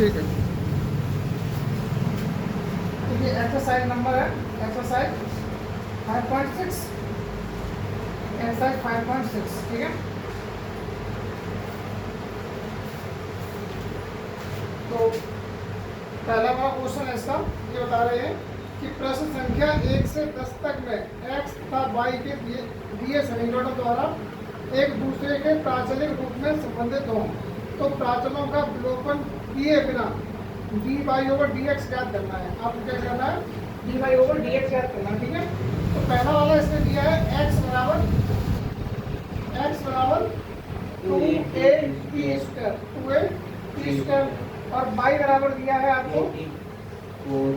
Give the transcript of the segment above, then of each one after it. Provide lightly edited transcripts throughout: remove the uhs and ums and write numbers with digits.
ठीक है। तो ये एक्सरसाइज नंबर है, एक्सरसाइज 5.6, एक्सरसाइज 5.6, ठीक है। तो पहला वाला क्वेश्चन है इसका, ये बता रहे हैं कि प्रश्न संख्या 1 से 10 तक में x तथा y के दिए समीकरणों द्वारा एक दूसरे के प्राचलिक रूप में संबंधित हों, तो प्राचलों का विलोपन किए बिना dy/dx ज्ञात करना है। आपको क्या करना है? dy/dx ज्ञात करना है, ठीक है। तो पहला वाला इसने दिया है x बराबर 2a और y बराबर दिया है आपको a⁴,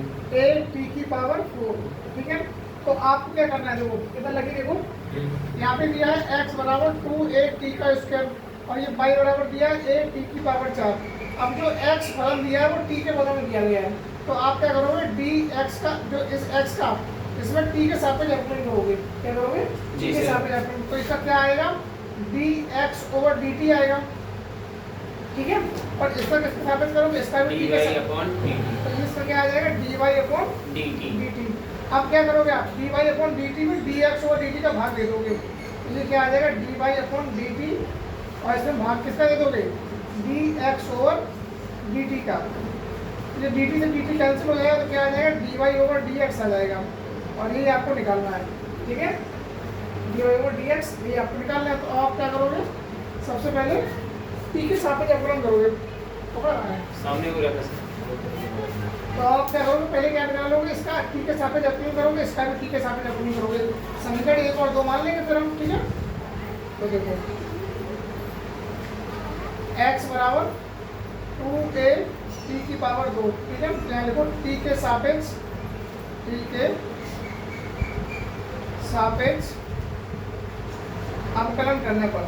ठीक है। तो आपको क्या करना है? देखो इधर लगी, देखो यहाँ पे दिया है x बराबर 2a² और ये y बराबर दिया है a⁴। अब जो x फलन दिया है वो t के बदले में दिया गया है, तो आप क्या करोगे? dx का जो इस x का इसमें t के सापेक्ष अवकलन करोगे। क्या करोगे? t के सापेक्ष अवकलन। तो इसका क्या आएगा? dx/dt आएगा, ठीक है। और इसका किसके सापेक्ष करोगे? इसका भी t के सापेक्ष, तो इसका क्या आ जाएगा? dy/dt। अब क्या करोगे आप? dy/dt में dx/dt का भाग दे दोगे, तो ये क्या आ जाएगा? dy/dt और इसमें भाग किसका दे दोगे? dx/dt का। ये dt से dt कैंसिल हो जाएगा, तो क्या आ जाएगा? dy/dx आ जाएगा, और ये आपको निकालना है, ठीक है। dy/dx ये आपको निकालना है। तो आप क्या करोगे? सबसे पहले t के सापेक्ष अवकलन करोगे, पकड़ा है सामने हो रहा है। तो आप क्या करोगे? पहले क्या निकालोगे? इसका t के सापेक्ष अवकलन करोगे, इसका भी t के सापेक्ष अवकलन करोगे। समीकरण 1 और 2 मान लेंगे फिर हम, ठीक है। तो देखो x बराबर 2a⁴, ठीक है। यहाँ लिखो t के सापेक्ष अवकलन करने पर,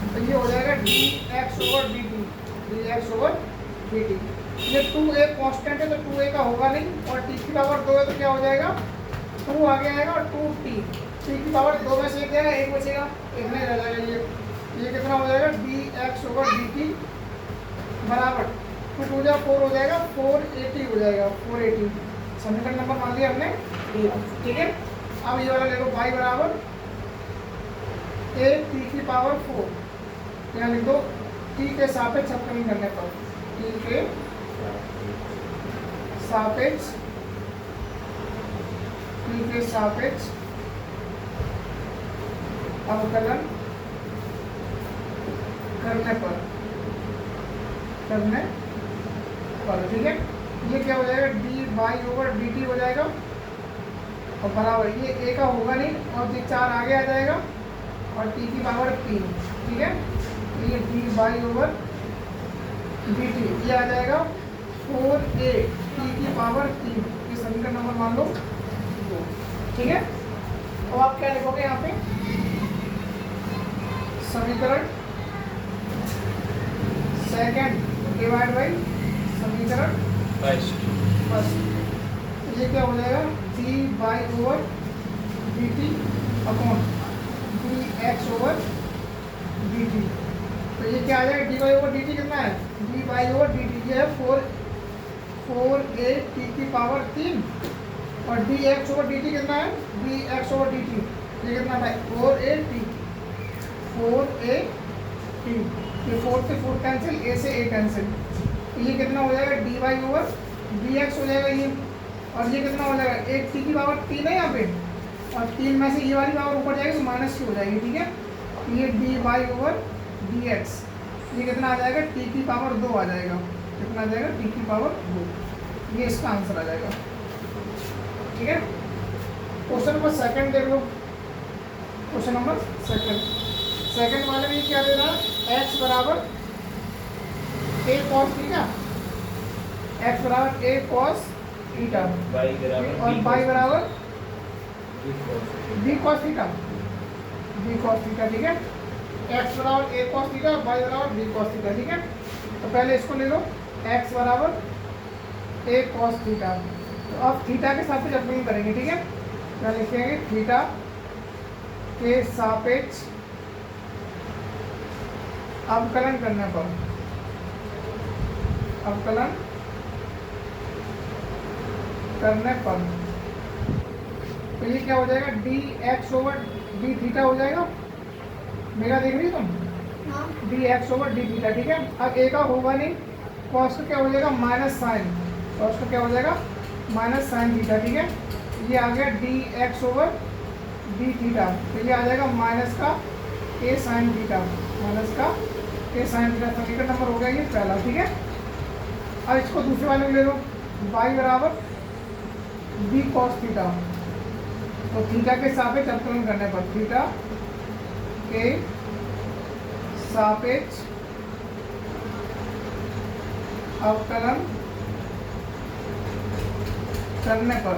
तो ये हो जाएगा dx/dt। ये 2a कांस्टेंट है तो 2a का होगा नहीं, और t⁴ है तो क्या हो जाएगा? 2 आगे आएगा और 2t, t⁴ में से एक जाएगा, एक बचेगा, एक नहीं रह जाएगा। ये कितना हो जाएगा? dx/dt बराबर 2 × 4 हो जाएगा, 480 हो जाएगा, 480। समीकरण नंबर मान लिया हमने, ठीक है। अब ये वाला देखो y बराबर a⁴, यहाँ लिख दो t के सापेक्ष अवकलन करने पर, t के सापेक्ष अवकलन करने पर, ठीक है। ये क्या हो जाएगा? dy/dt हो जाएगा, और बराबर ये a का होगा नहीं, और ये 4 आगे आ जाएगा, और t⁴, ठीक है। तो ये dy/dt ये आ जाएगा 4a t⁴। ये समीकरण नंबर मान लो 2, ठीक है। अब आप क्या लिखोगे यहाँ पे? समीकरण सेकंड डिवाइड बाई समीकरण फर्स्ट। ये क्या हो जाएगा? d/dt upon dx/dt। तो ये क्या आ जाएगा? dy/dt कितना है? dy/dt ये है 4a⁴ और dx/dt कितना है? dx/dt ये कितना है? 4a⁴। ये 4 से 4 कैंसिल, a से a कैंसिल, तो ये कितना हो जाएगा? dy/dx हो जाएगा ये, और ये कितना हो जाएगा? एक t⁴ है यहाँ पे, और 3 में से ये वाली पावर ऊपर जाएगी तो -c हो जाएगी, ठीक है। ये dy/dx ये कितना आ जाएगा? t⁴ 2 आ जाएगा। कितना आ जाएगा? t⁴ 2। ये इसका आंसर आ जाएगा, ठीक है। क्वेश्चन नंबर सेकंड देख लो। क्वेश्चन नंबर सेकंड वाले में क्या दे रहा है? x बराबर a cos थीटा, x बराबर a cos थीटा और y बराबर b cos थीटा, ठीक है। x बराबर a cos थीटा, y बराबर b cos थीटा, ठीक है। तो पहले इसको ले लो, x बराबर a cos थीटा। तो अब थीटा के साथ अवकलन करेंगे, ठीक है। क्या लिखेंगे? थीटा के सापेक्ष अवकलन करने पर, अवकलन करने पर तो ये क्या हो जाएगा, D x over D theta हो जाएगा। मेरा देख रही हो तुम, हाँ D x over D theta, ठीक है। अब ए का होगा नहीं, कॉस का क्या हो जाएगा, माइनस साइन, कॉस का क्या हो जाएगा, माइनस साइन थीटा, ठीक है। ये आ गया D x over D theta, तो ये आ जाएगा माइनस का ए साइन थीटा, माइनस का ए साइन थीटा। समीकरण नंबर हो गया ये पहला, ठीक है। अब इसको दूसरे वाले में ले लो, y बराबर बी कॉस थीटा, तो थीटा के सापेक्ष अवकलन करने पर, थीटा के सापेक्ष अवकलन करने पर,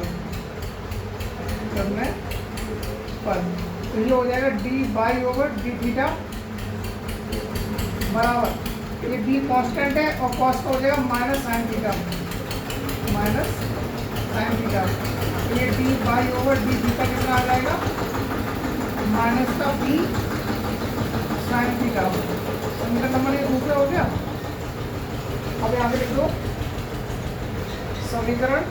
तो ये हो जाएगा D by over D theta बराबर, ये डी कांस्टेंट है और कॉस का हो जाएगा minus sine theta, minus sine theta. तो ये D by over D theta कितना आ जाएगा, माइनस का बी साइन थीटा। समीकरण नंबर ये दूसरा हो गया। अब यहाँ पे लिख दो समीकरण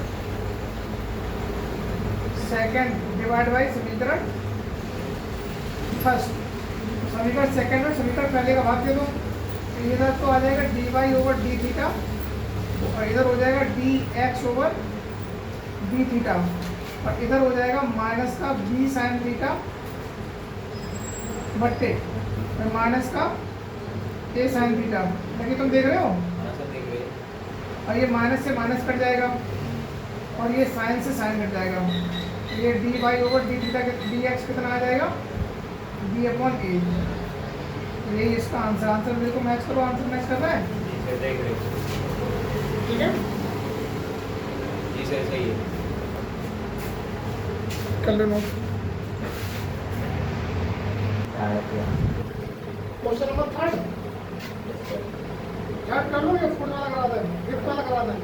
सेकंड डिवाइड बाई समीकरण फर्स्ट। समीकरण सेकंड में समीकरण पहले का भाग दे दो, तो इधर तो आ जाएगा d y over D theta और इधर हो जाएगा D x over D theta और इधर हो जाएगा माइनस का बी साइन थीटा बट्टे माइनस का ए साइन थीटा। देखिए तुम देख रहे हो, और ये माइनस से माइनस कट जाएगा और ये साइन से साइन कट जाएगा। ये d y over D theta d x कितना आ जाएगा, बी अपॉन ए। यही इसका आंसर, आंसर मेरे को मैच करो, आंसर मैच करना है, ठीक है। जी सर सही है, कर लो नोट। क्वेश्चन नंबर थर्ड कर लो, ये फोर्थ वाला करा दें, फिफ्थ वाला करा दें।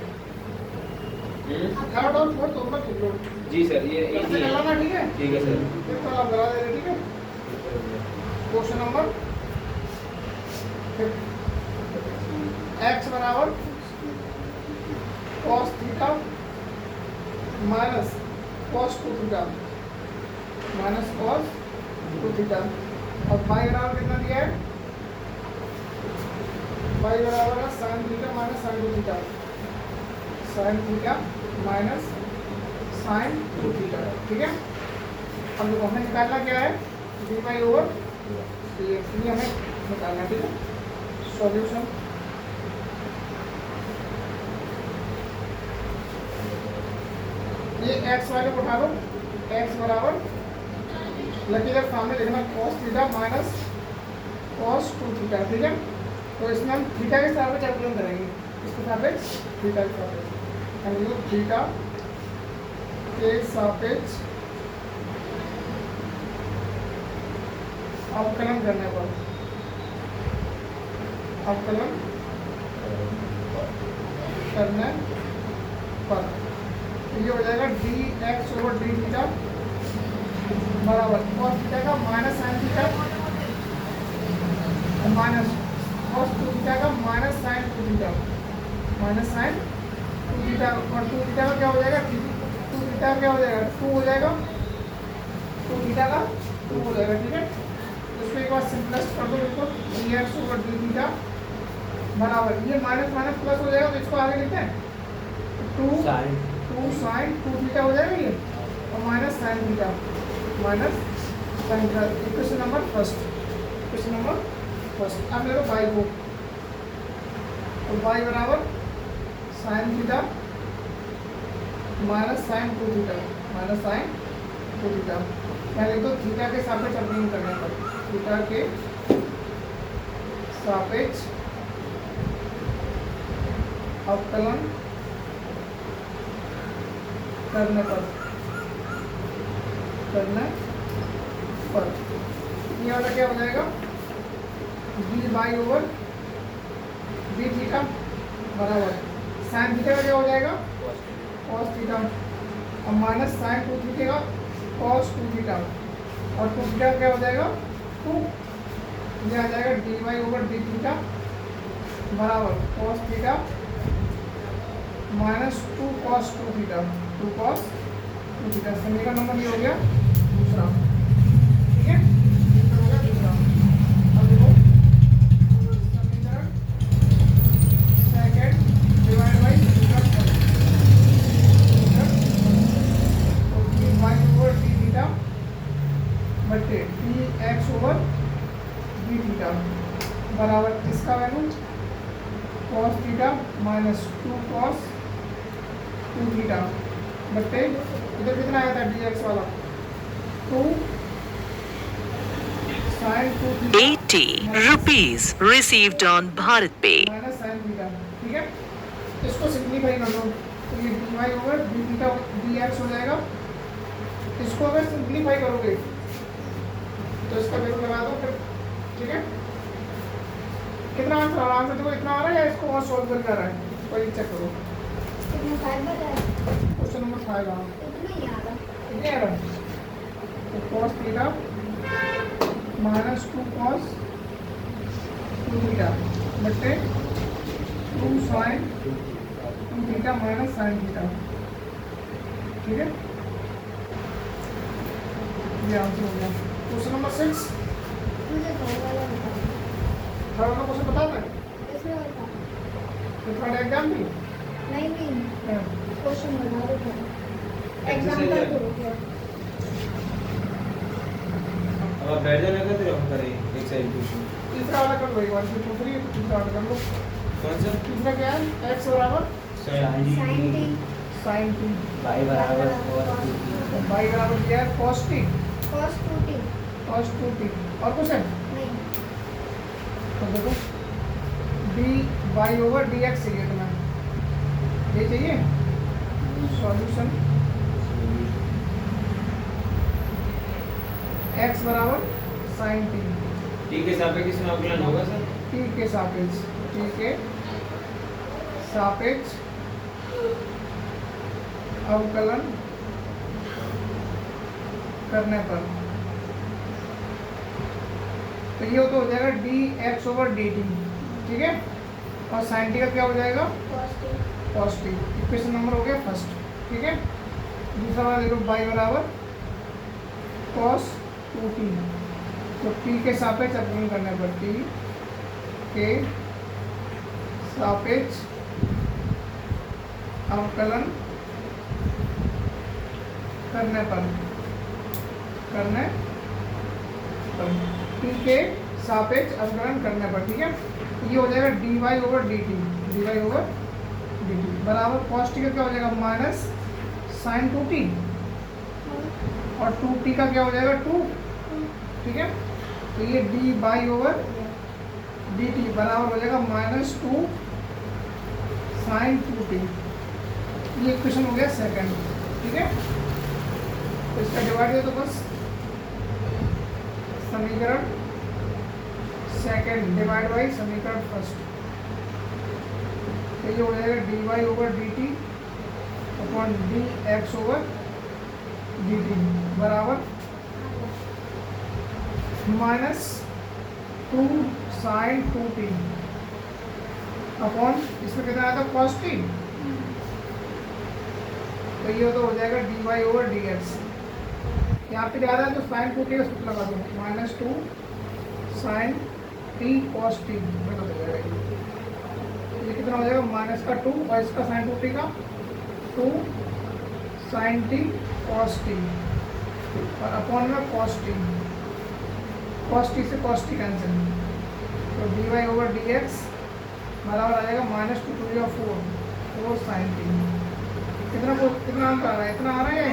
थर्ड और फोर्थ दोनों लिख लो। जी सर ये ऐसे कराना, ठीक है, ठीक है सर। फिफ्थ वाला करा दे, ठीक है। क्वेश्चन नंबर एक्स बराबर cos theta minus cos two theta, minus cos two theta और वाई बराबर कितना दिया है, वाई बराबर है sign theta minus sine two theta, sign theta minus sine two theta, ठीक है। अब देखो हमें निकालना क्या है, डी वाई ओवर ये हमें निकालना, ठीक है। सॉल्यूशन ये x वाले को उठा दो, x बराबर लकी इधर सामने लिखना cos theta minus cos two theta, ठीक है। तो इसमें हम थीटा के सापेक्ष अवकलन करेंगे, इसके सापेक्ष थीटा के सापेक्ष हम लोग थीटा के सापेक्ष अवकलन करने पर, अवकलन करने पर ये हो जाएगा D x over D theta बराबर कॉस थीटा का minus sine theta minus cos two theta का minus sine two theta, minus sine two theta और टू थीटा का क्या हो जाएगा, टू थीटा का क्या हो जाएगा, टू हो जाएगा, टू थीटा का टू हो जाएगा, ठीक है। उसको एक बार सिंपलेस्ट कर दो, बिल्कुल D x over D theta बराबर ये माइनस माइनस प्लस हो जाएगा, तो इसको आगे लिखते हैं टू साइन टू थीटा हो जाएगा ये और minus sine theta, minus sine theta. Equation number first, equation number first. अब ले लो वाई को, तो वाई बराबर sign theta minus sine two theta, minus sine two theta. पहले तो थीटा के सापेक्ष अवकलन करने पर, थीटा के सापेक्ष अवकलन करने पर, ये वाला क्या हो जाएगा, D by over D theta बराबर साइन थीटा का क्या हो जाएगा, कॉस थीटा और माइनस साइन टू थीटा का कॉस टू थीटा और 2 थीटा क्या हो जाएगा 2, ये आ जाएगा dy ओवर डी थीटा बराबर cos theta minus 2 cos 2 theta, 2 cos 2 theta. समीकरण नंबर ये हो गया दूसरा, ठीक है, ये हो गया दूसरा। अब देखो समीकरण सेकंड डिवाइड बाई समीकरण फर्स्ट, तो dy ओवर डी थीटा बटे dx ओवर डी थीटा बराबर इसका value cos theta minus 2 cos 2 theta बटे इधर कितना आया था dx वाला 2 sin 2 theta 80 rupees received on Bharat Pay. Minus sin theta, ठीक है। इसको सिंप्लीफाई कर दो तो ये dy over D theta dx हो जाएगा। इसको अगर सिंप्लीफाई करोगे तो इसका वैल्यू लगा दो फिर, ठीक है। कितना आंसर आ रहा है, देखो इतना आ रहा है या इसको और सॉल्व करके आ रहा है, कोई चेक करो। क्वेश्चन नंबर 5 आ रहा कितने आ रहा है, तो cos theta minus 2 cos 2 theta बटे 2 sin 2 theta minus sin theta, ठीक है। ये आंसर हो गया। क्वेश्चन नंबर 6 थर्ड वाला क्वेश्चन बता दें, तो थर्ड एग्जाम भी हाँ। अब आप बैठ जाना करते रहो, हम करें एक्सरसाइज क्वेश्चन। तीसरा वाला कर लो, 1 2 3 तीसरा वाला कर लो। कौन सा? तीसरा क्या है, x बराबर sin t y बराबर cos 2t। तो y बराबर क्या है cos t cos 2t और कुछ है तो देखो dy ओवर dx चाहिए तुम्हें, ये चाहिए सॉल्यूशन x बराबर sin t, t के सापेक्ष में अवकलन होगा सर? t के सापेक्ष, t के सापेक्ष अवकलन करने पर तो ये तो हो जाएगा dx ओवर dt, ठीक है। और sin t का क्या हो जाएगा cos t। इक्वेशन नंबर हो गया फर्स्ट, ठीक है। दूसरा वाला देखो y बराबर cos 2t, तो t के सापेक्ष अवकलन करने पर t के सापेक्ष अवकलन करने पर t के सापेक्ष अवकलन करने पर, ठीक है। ये हो जाएगा dy ओवर dt बराबर cos t का क्या हो जाएगा माइनस sin 2t और 2t का क्या हो जाएगा 2, ठीक है। तो ये dy ओवर dt बराबर हो जाएगा माइनस 2 sin 2t। ये इक्वेशन हो गया सेकंड, ठीक है। तो इसका डिवाइड है तो बस समीकरण सेकंड डिवाइड बाई समीकरण फर्स्ट, तो ये हो जाएगा dy over dt upon dx over dt बराबर माइनस 2 sin 2t अपॉन इसमें कितना आया था cos t, तो ये तो हो जाएगा dy ओवर dx। यहाँ पे ज़्यादा है तो sin 2t का सूत्र लगा दो, minus 2 sin t cos t बना हो जाएगा। ये कितना हो जाएगा माइनस का 2 और इसका sin 2t का 2 sin t cos t और अपॉन में cos t से cos t कैंसिल, तो dy ओवर dx बराबर आ जाएगा माइनस 2 4 sin t। कितना अंक आ रहा है, इतना आ रहा है या